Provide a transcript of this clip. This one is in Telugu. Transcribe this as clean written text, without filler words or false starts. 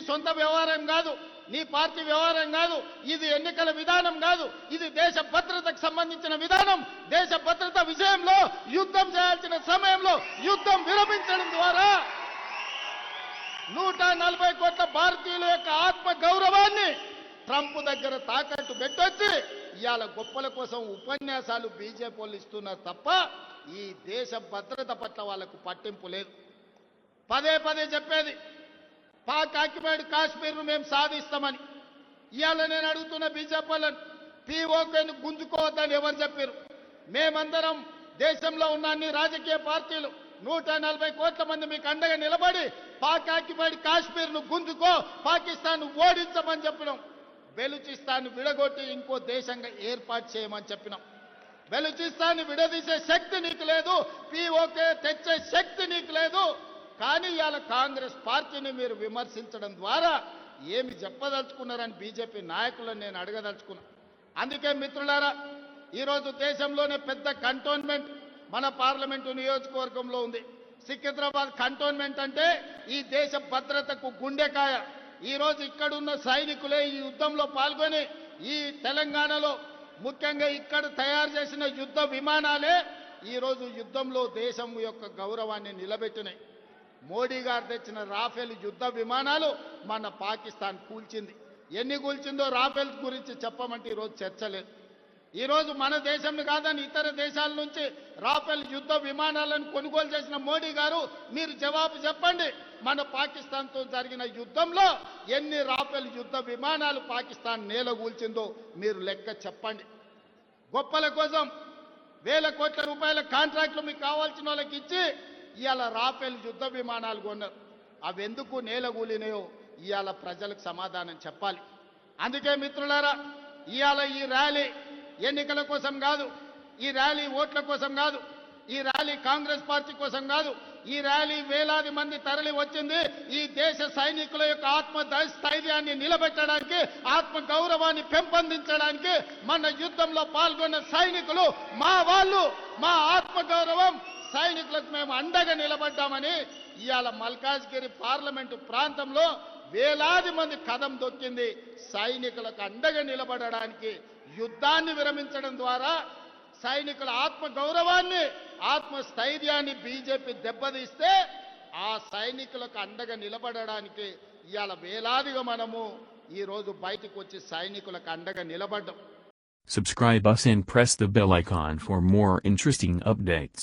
సొంత వ్యవహారం కాదు, నీ పార్టీ వ్యవహారం కాదు, ఇది ఎన్నికల విధానం కాదు, ఇది దేశ భద్రతకు సంబంధించిన విధానం. దేశ భద్రత విషయంలో యుద్ధం చేయాల్సిన సమయంలో యుద్ధం విరమించడం ద్వారా 140 కోట్ల భారతీయుల యొక్క ఆత్మ గౌరవాన్ని ట్రంప్ దగ్గర తాకట్టు పెట్టొచ్చి ఇవాళ గొప్పల కోసం ఉపన్యాసాలు బీజేపీ వాళ్ళు ఇస్తున్నారు తప్ప ఈ దేశ భద్రత పట్ల వాళ్ళకు పట్టింపు లేదు. పదే పదే చెప్పేది పాక్ ఆక్యుపైడ్ కాశ్మీర్ను మేము సాధిస్తామని. ఇవాళ నేను అడుగుతున్న బీజేపీ వాళ్ళని, పీఓకేను గుంజుకోవద్దని ఎవరు చెప్పారు? మేమందరం దేశంలో ఉన్న అన్ని రాజకీయ పార్టీలు 140 కోట్ల మంది మీకు అండగా నిలబడి పాక్ ఆక్యుపైడ్ కాశ్మీర్ను గుంజుకో, పాకిస్తాన్ ఓడించమని చెప్పినాం. బెలూచిస్తాన్ విడగొట్టి ఇంకో దేశంగా ఏర్పాటు చేయమని చెప్పినాం. బెలూచిస్తాన్ విడదీసే శక్తి నీకు లేదు, పీఓకే తెచ్చే శక్తి నీకు లేదు. కానీ ఇవాళ కాంగ్రెస్ పార్టీని మీరు విమర్శించడం ద్వారా ఏమి చెప్పదలుచుకున్నారని బీజేపీ నాయకులను నేను అడగదలుచుకున్నా. అందుకే మిత్రులారా, ఈరోజు దేశంలోనే పెద్ద కంటోన్మెంట్ మన పార్లమెంటు నియోజకవర్గంలో ఉంది. సికింద్రాబాద్ కంటోన్మెంట్ అంటే ఈ దేశ భద్రతకు గుండెకాయ. ఈరోజు ఇక్కడున్న సైనికులే ఈ యుద్ధంలో పాల్గొని ఈ తెలంగాణలో ముఖ్యంగా ఇక్కడ తయారు చేసిన యుద్ధ విమానాలే ఈరోజు యుద్ధంలో దేశం యొక్క గౌరవాన్ని నిలబెట్టినాయి. మోడీ గారు తెచ్చిన రాఫెల్ యుద్ధ విమానాలు మన పాకిస్తాన్ కూల్చింది. ఎన్ని కూల్చిందో రాఫెల్ గురించి చెప్పమంటే ఈరోజు చర్చ లేదు. ఈరోజు మన దేశం కాదని ఇతర దేశాల నుంచి రాఫెల్ యుద్ధ విమానాలను కొనుగోలు చేసిన మోడీ గారు మీరు జవాబు చెప్పండి. మన పాకిస్తాన్తో జరిగిన యుద్ధంలో ఎన్ని రాఫెల్ యుద్ధ విమానాలు పాకిస్తాన్ నేలగూల్చిందో మీరు లెక్క చెప్పండి. గొప్పల కోసం వేల కోట్ల రూపాయల కాంట్రాక్టులు మీకు కావాల్సిన వాళ్ళకి ఇచ్చి ఇవాళ రాఫెల్ యుద్ధ విమానాలు కొన్నారు. అవి ఎందుకు నేలగూలినాయో ఇవాళ ప్రజలకు సమాధానం చెప్పాలి. అందుకే మిత్రులారా, ఇవాళ ఈ ర్యాలీ ఎన్నికల కోసం కాదు, ఈ ర్యాలీ ఓట్ల కోసం కాదు, ఈ ర్యాలీ కాంగ్రెస్ పార్టీ కోసం కాదు. ఈ ర్యాలీ వేలాది మంది తరలి వచ్చింది ఈ దేశ సైనికుల యొక్క స్థైర్యాన్ని నిలబెట్టడానికి, ఆత్మ గౌరవాన్ని పెంపొందించడానికి. మన యుద్ధంలో పాల్గొన్న సైనికులు మా వాళ్ళు, మా ఆత్మ గౌరవం సైనికులకు మేము అండగా నిలబడ్డామని ఇవాళ మల్కాజ్గిరి పార్లమెంటు ప్రాంతంలో వేలాది మంది కదం దొక్కింది. సైనికులకు అండగా నిలబడడానికి యుద్ధాన్ని విరమించడం ద్వారా సైనికుల ఆత్మ గౌరవాన్ని, ఆత్మ స్థైర్యాన్ని బీజేపీ దెబ్బతీస్తే ఆ సైనికులకు అండగా నిలబడడానికి ఇవాళ వేలాదిగా మనము ఈ రోజు బయటకు వచ్చి సైనికులకు అండగా నిలబడ్డాం. Subscribe us and press the bell icon for more interesting updates.